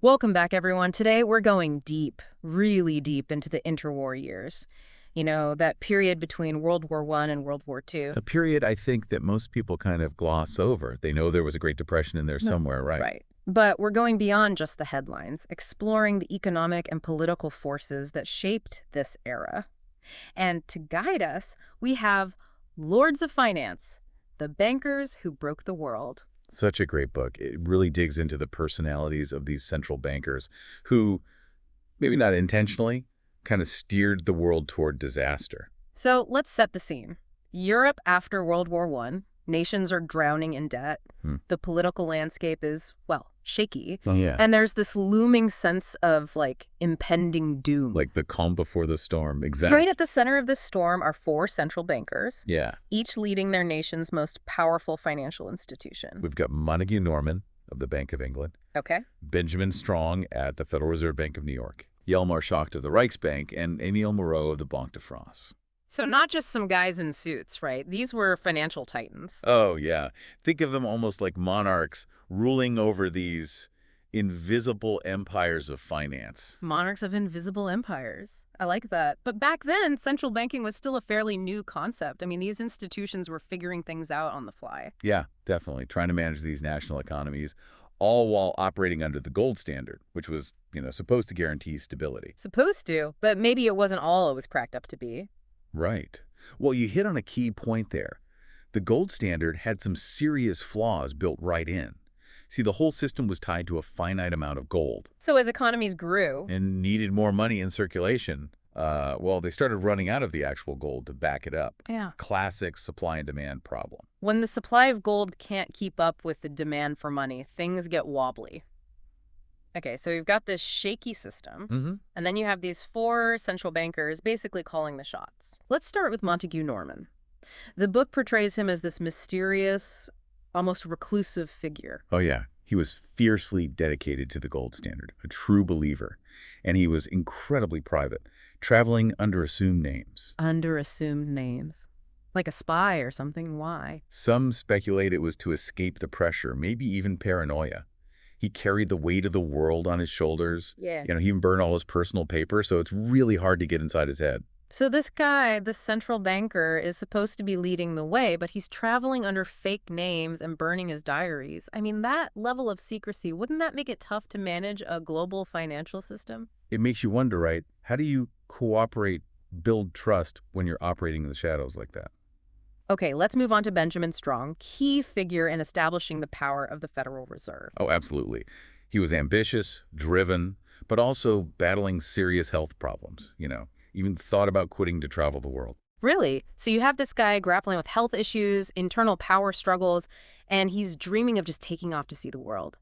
Welcome back, everyone. Today we're going deep, really deep into the interwar years. You know, that period between World War I and World War II. A period I think that most people kind of gloss over. They know there was a Great Depression in there No. somewhere, right? Right. But we're going beyond just the headlines, exploring the economic and political forces that shaped this era. And to guide us, we have Lords of Finance, the bankers who broke the world. Such a great book. It really digs into the personalities of these central bankers who, maybe not intentionally, kind of steered the world toward disaster. So let's set the scene. Europe after World War I, nations are drowning in debt. Hmm. The political landscape is, well, shaky. Oh, yeah. And there's this looming sense of, impending doom. Like the calm before the storm. Exactly. Right at the center of this storm are four central bankers, Yeah. each leading their nation's most powerful financial institution. We've got Montagu Norman of the Bank of England, Okay. Benjamin Strong at the Federal Reserve Bank of New York, Hjalmar Schacht of the Reichsbank, and Émile Moreau of the Banque de France. So not just some guys in suits, right? These were financial titans. Oh, yeah. Think of them almost like monarchs ruling over these invisible empires of finance. Monarchs of invisible empires. I like that. But back then, central banking was still a fairly new concept. I mean, these institutions were figuring things out on the fly. Yeah, definitely. Trying to manage these national economies, all while operating under the gold standard, which was, supposed to guarantee stability. Supposed to, but maybe it wasn't all it was cracked up to be. Right. Well, you hit on a key point there. The gold standard had some serious flaws built right in. See, the whole system was tied to a finite amount of gold So as economies grew, and needed more money in circulation. They started running out of the actual gold to back it up. yeah, Classic supply and demand problem. when the supply of gold can't keep up with the demand for money, things get wobbly. Okay, so you've got this shaky system, Mm-hmm. and then you have these four central bankers basically calling the shots. Let's start with Montagu Norman. The book portrays him as this mysterious, almost reclusive figure. Oh, yeah. He was fiercely dedicated to the gold standard, a true believer. And he was incredibly private, traveling under assumed names. Under assumed names. Like a spy or something. Why? Some speculate it was to escape the pressure, maybe even paranoia. He carried the weight of the world on his shoulders. Yeah. He even burned all his personal paper, so it's really hard to get inside his head. So this guy, this central banker, is supposed to be leading the way, but he's traveling under fake names and burning his diaries. I mean, that level of secrecy, wouldn't that make it tough to manage a global financial system? It makes you wonder, right? How do you cooperate, build trust when you're operating in the shadows like that? Okay, let's move on to Benjamin Strong, key figure in establishing the power of the Federal Reserve. Oh, absolutely. He was ambitious, driven, but also battling serious health problems, even thought about quitting to travel the world. Really? So you have this guy grappling with health issues, internal power struggles, and he's dreaming of just taking off to see the world.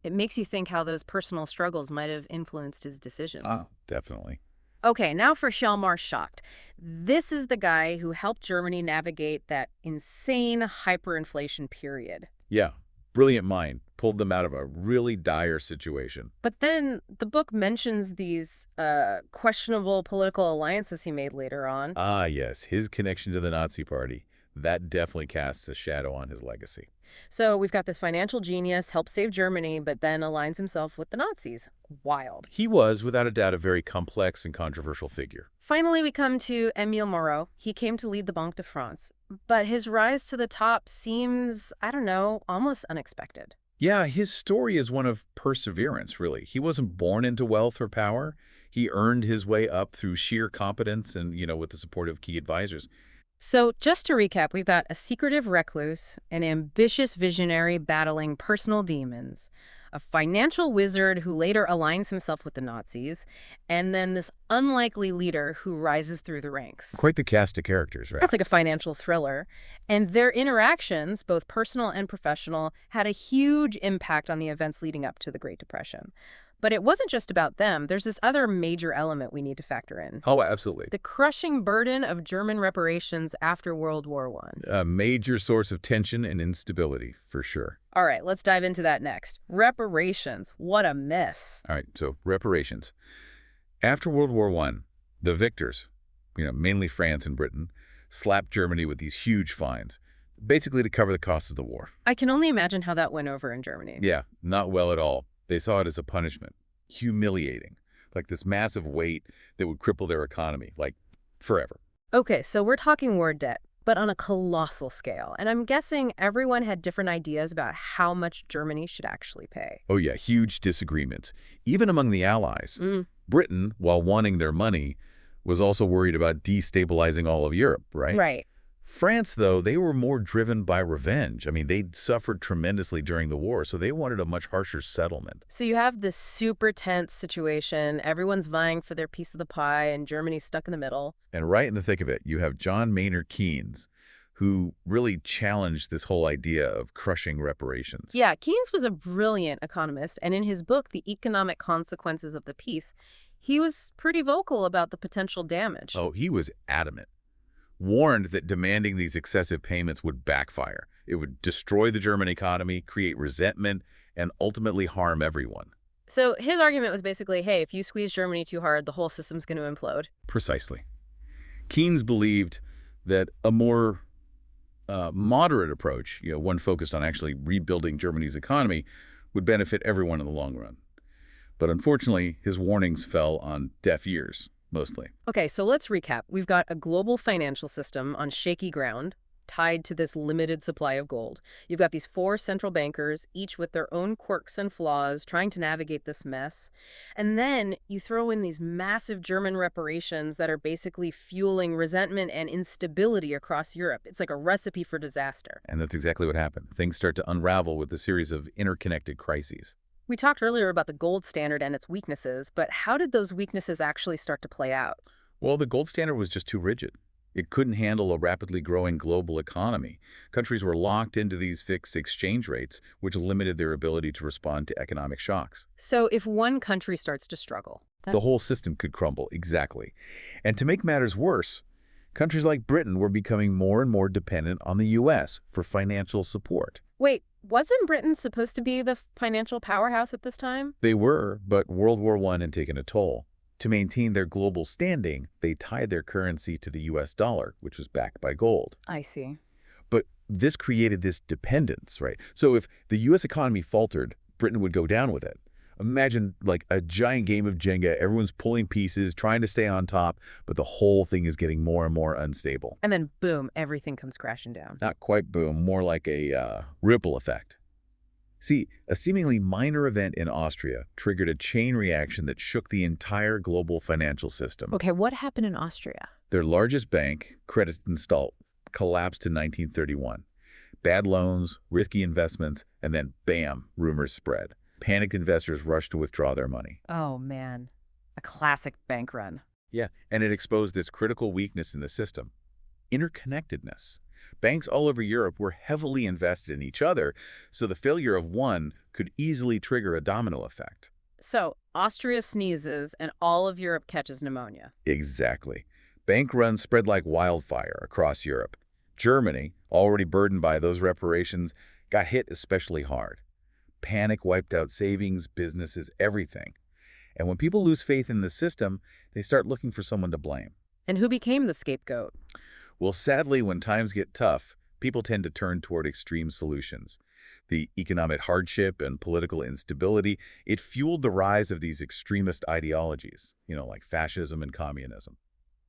It makes you think how those personal struggles might have influenced his decisions. Definitely. Okay, now for Hjalmar Schacht. This is the guy who helped Germany navigate that insane hyperinflation period. Yeah, brilliant mind. Pulled them out of a really dire situation. But then the book mentions these questionable political alliances he made later on. Ah, yes, his connection to the Nazi Party. That definitely casts a shadow on his legacy. So we've got this financial genius, helped save Germany, but then aligns himself with the Nazis. Wild. He was, without a doubt, a very complex and controversial figure. Finally, we come to Émile Moreau. He came to lead the Banque de France. But his rise to the top seems, I don't know, almost unexpected. Yeah, his story is one of perseverance, really. He wasn't born into wealth or power. He earned his way up through sheer competence and, with the support of key advisors. So just to recap, we've got a secretive recluse, an ambitious visionary battling personal demons, a financial wizard who later aligns himself with the Nazis, and then this unlikely leader who rises through the ranks. Quite the cast of characters, right? That's like a financial thriller. And their interactions, both personal and professional, had a huge impact on the events leading up to the Great Depression. But it wasn't just about them. There's this other major element we need to factor in. Oh, absolutely. The crushing burden of German reparations after World War I. A major source of tension and instability, for sure. All right, let's dive into that next. Reparations. What a mess. All right, so reparations. After World War I, the victors, mainly France and Britain, slapped Germany with these huge fines, basically to cover the costs of the war. I can only imagine how that went over in Germany. Yeah, not well at all. They saw it as a punishment, humiliating, like this massive weight that would cripple their economy, like forever. Okay, so we're talking war debt, but on a colossal scale. And I'm guessing everyone had different ideas about how much Germany should actually pay. Oh yeah, huge disagreements, even among the Allies. Mm, Britain, while wanting their money, was also worried about destabilizing all of Europe, right? right. France, though, they were more driven by revenge. I mean, they'd suffered tremendously during the war, so they wanted a much harsher settlement. So you have this super tense situation. Everyone's vying for their piece of the pie, and Germany's stuck in the middle. And right in the thick of it, you have John Maynard Keynes, who really challenged this whole idea of crushing reparations. Yeah, Keynes was a brilliant economist, and in his book, The Economic Consequences of the Peace, he was pretty vocal about the potential damage. Oh, he was adamant. Warned that demanding these excessive payments would backfire. It would destroy the German economy, create resentment, and ultimately harm everyone. So his argument was basically, hey, if you squeeze Germany too hard, the whole system's going to implode. Precisely. Keynes believed that a more moderate approach, one focused on actually rebuilding Germany's economy, would benefit everyone in the long run. But unfortunately, his warnings fell on deaf ears, mostly. Okay, so let's recap. We've got a global financial system on shaky ground, tied to this limited supply of gold. You've got these four central bankers, each with their own quirks and flaws, trying to navigate this mess. And then you throw in these massive German reparations that are basically fueling resentment and instability across Europe. It's like a recipe for disaster. And that's exactly what happened. Things start to unravel with a series of interconnected crises. We talked earlier about the gold standard and its weaknesses, but how did those weaknesses actually start to play out? Well, the gold standard was just too rigid. It couldn't handle a rapidly growing global economy. Countries were locked into these fixed exchange rates, which limited their ability to respond to economic shocks. So if one country starts to struggle, The whole system could crumble, exactly. And to make matters worse, countries like Britain were becoming more and more dependent on the U.S. for financial support. wait, wasn't Britain supposed to be the financial powerhouse at this time? They were, but World War I had taken a toll. To maintain their global standing, they tied their currency to the U.S. dollar, which was backed by gold. I see. But this created this dependence, right? So if the U.S. economy faltered, Britain would go down with it. Imagine like a giant game of Jenga. Everyone's pulling pieces, trying to stay on top, but the whole thing is getting more and more unstable. And then boom, everything comes crashing down. Not quite boom, more like a ripple effect. See, a seemingly minor event in Austria triggered a chain reaction that shook the entire global financial system. Okay, what happened in Austria? Their largest bank, Credit Instalt, collapsed in 1931. Bad loans, risky investments, and then bam, rumors spread. Panicked investors rushed to withdraw their money. Oh, man. A classic bank run. Yeah, and it exposed this critical weakness in the system: interconnectedness. Banks all over Europe were heavily invested in each other, so the failure of one could easily trigger a domino effect. So, Austria sneezes and all of Europe catches pneumonia. Exactly. Bank runs spread like wildfire across Europe. Germany, already burdened by those reparations, got hit especially hard. Panic wiped out savings, businesses, everything. And when people lose faith in the system, they start looking for someone to blame. And who became the scapegoat? Well, sadly, when times get tough, people tend to turn toward extreme solutions. The economic hardship and political instability, it fueled the rise of these extremist ideologies, like fascism and communism.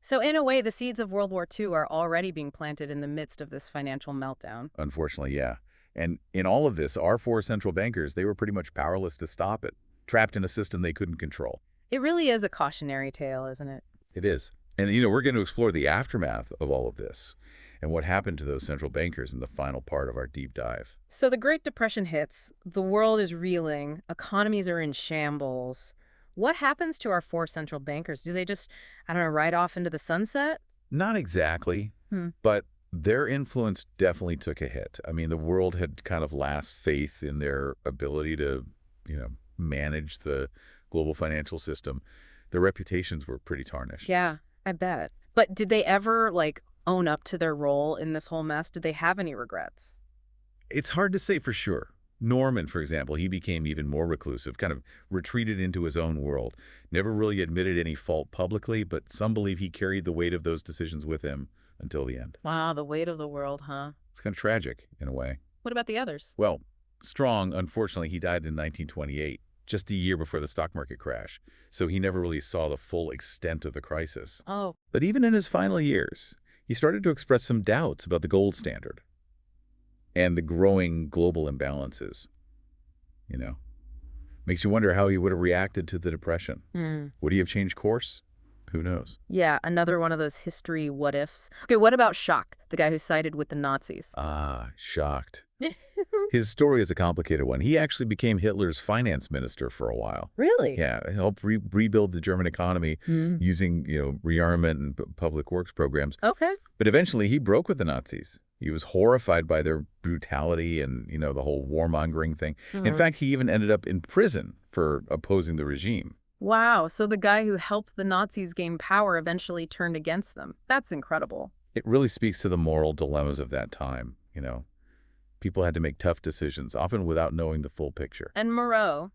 So in a way, the seeds of World War II are already being planted in the midst of this financial meltdown. Unfortunately, yeah. And in all of this, our four central bankers, they were pretty much powerless to stop it, trapped in a system they couldn't control. It really is a cautionary tale, isn't it? It is. And, we're going to explore the aftermath of all of this and what happened to those central bankers in the final part of our deep dive. So the Great Depression hits, the world is reeling, economies are in shambles. What happens to our four central bankers? Do they just, ride off into the sunset? Not exactly, but their influence definitely took a hit. I mean, the world had kind of lost faith in their ability to, manage the global financial system. Their reputations were pretty tarnished. Yeah, I bet. But did they ever, own up to their role in this whole mess? Did they have any regrets? It's hard to say for sure. Norman, for example, he became even more reclusive, kind of retreated into his own world, never really admitted any fault publicly, but some believe he carried the weight of those decisions with him until the end. Wow, the weight of the world, huh? It's kind of tragic, in a way. What about the others? Well, Strong, unfortunately, he died in 1928. just a year before the stock market crash, so he never really saw the full extent of the crisis. Oh, But even in his final years, he started to express some doubts about the gold standard and the growing global imbalances, you know. Makes you wonder how he would have reacted to the Depression. hmm. Would he have changed course? Who knows? Yeah, another one of those history what-ifs. Okay, what about Schacht, the guy who sided with the Nazis? Ah, shocked. His story is a complicated one. He actually became Hitler's finance minister for a while. Really? Yeah, helped rebuild the German economy Hmm. using, rearmament and public works programs. Okay. But eventually he broke with the Nazis. He was horrified by their brutality and, the whole warmongering thing. In Mhm. fact, he even ended up in prison for opposing the regime. Wow, so the guy who helped the Nazis gain power eventually turned against them. That's incredible. It really speaks to the moral dilemmas of that time. People had to make tough decisions, often without knowing the full picture. And Moreau,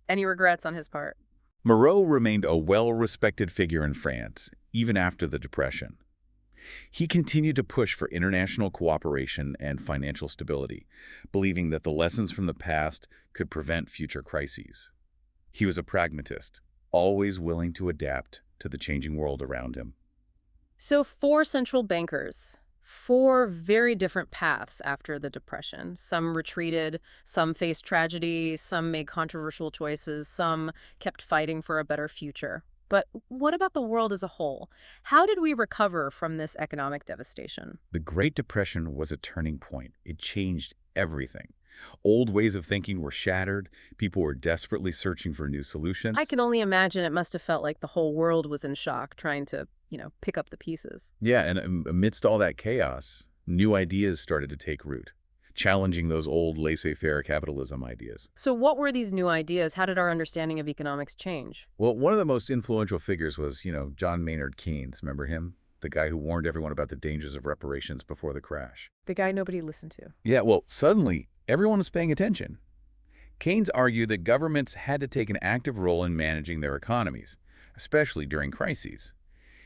any regrets on his part? Moreau remained a well-respected figure in France, even after the Depression. He continued to push for international cooperation and financial stability, believing that the lessons from the past could prevent future crises. He was a pragmatist, always willing to adapt to the changing world around him. So four central bankers, four very different paths after the Depression. Some retreated, some faced tragedy, some made controversial choices, some kept fighting for a better future. But what about the world as a whole? How did we recover from this economic devastation? The Great Depression was a turning point. It changed everything. Old ways of thinking were shattered. People were desperately searching for new solutions. I can only imagine it must have felt like the whole world was in shock, trying to, pick up the pieces. Yeah, and amidst all that chaos, new ideas started to take root, challenging those old laissez-faire capitalism ideas. So what were these new ideas? How did our understanding of economics change? Well, one of the most influential figures was, John Maynard Keynes. Remember him? The guy who warned everyone about the dangers of reparations before the crash. The guy nobody listened to. Yeah, well, suddenly, everyone was paying attention. Keynes argued that governments had to take an active role in managing their economies, especially during crises.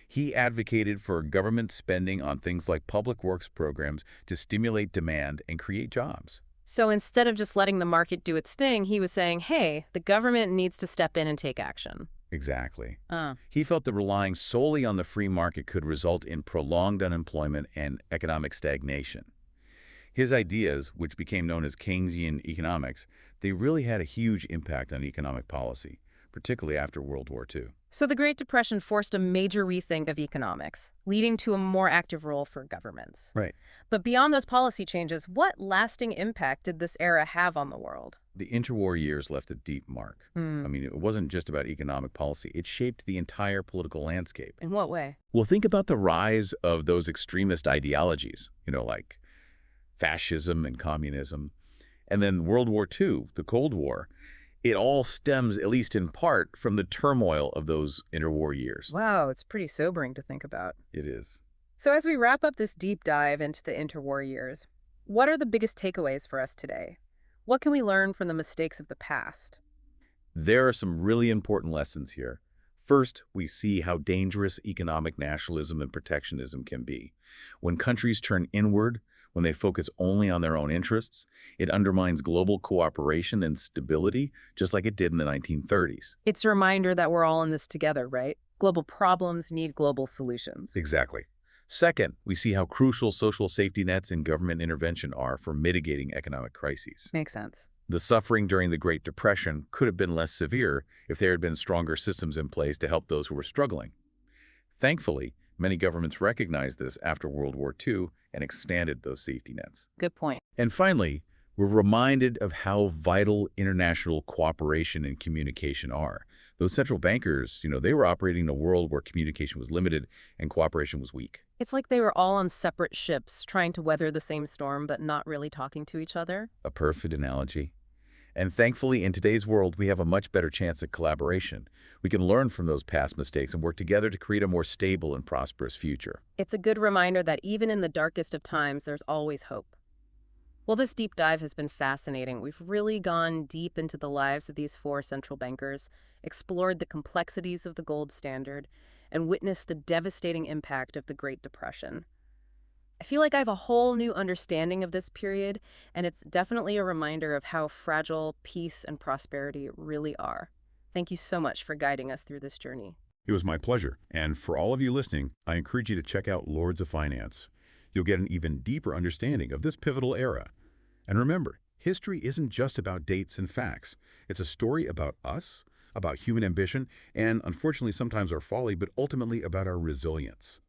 He advocated for government spending on things like public works programs to stimulate demand and create jobs. So instead of just letting the market do its thing, he was saying, hey, the government needs to step in and take action. Exactly. Uh, He felt that relying solely on the free market could result in prolonged unemployment and economic stagnation. His ideas, which became known as Keynesian economics, they really had a huge impact on economic policy, particularly after World War II. so the Great Depression forced a major rethink of economics, leading to a more active role for governments. Right. But beyond those policy changes, what lasting impact did this era have on the world? The interwar years left a deep mark. Hmm. I mean, it wasn't just about economic policy. It shaped the entire political landscape. In what way? Well, think about the rise of those extremist ideologies, like fascism and communism. And then World War II, the Cold War. It all stems, at least in part, from the turmoil of those interwar years. Wow, it's pretty sobering to think about. It is. So as we wrap up this deep dive into the interwar years, what are the biggest takeaways for us today? What can we learn from the mistakes of the past? There are some really important lessons here. First, we see how dangerous economic nationalism and protectionism can be. When countries turn inward, when they focus only on their own interests, it undermines global cooperation and stability, just like it did in the 1930s. It's a reminder that we're all in this together, right? Global problems need global solutions. Exactly. Second, we see how crucial social safety nets and government intervention are for mitigating economic crises. Makes sense. The suffering during the Great Depression could have been less severe if there had been stronger systems in place to help those who were struggling. Thankfully, many governments recognized this after World War II and extended those safety nets. Good point. And finally, we're reminded of how vital international cooperation and communication are. Those central bankers, they were operating in a world where communication was limited and cooperation was weak. It's like they were all on separate ships, trying to weather the same storm, but not really talking to each other. A perfect analogy. And thankfully, in today's world, we have a much better chance at collaboration. We can learn from those past mistakes and work together to create a more stable and prosperous future. It's a good reminder that even in the darkest of times, there's always hope. Well, this deep dive has been fascinating. We've really gone deep into the lives of these four central bankers, explored the complexities of the gold standard, and witnessed the devastating impact of the Great Depression. I feel like I have a whole new understanding of this period, and it's definitely a reminder of how fragile peace and prosperity really are. Thank you so much for guiding us through this journey. It was my pleasure. And for all of you listening, I encourage you to check out Lords of Finance. You'll get an even deeper understanding of this pivotal era. And remember, history isn't just about dates and facts. It's a story about us, about human ambition, and unfortunately sometimes our folly, but ultimately about our resilience.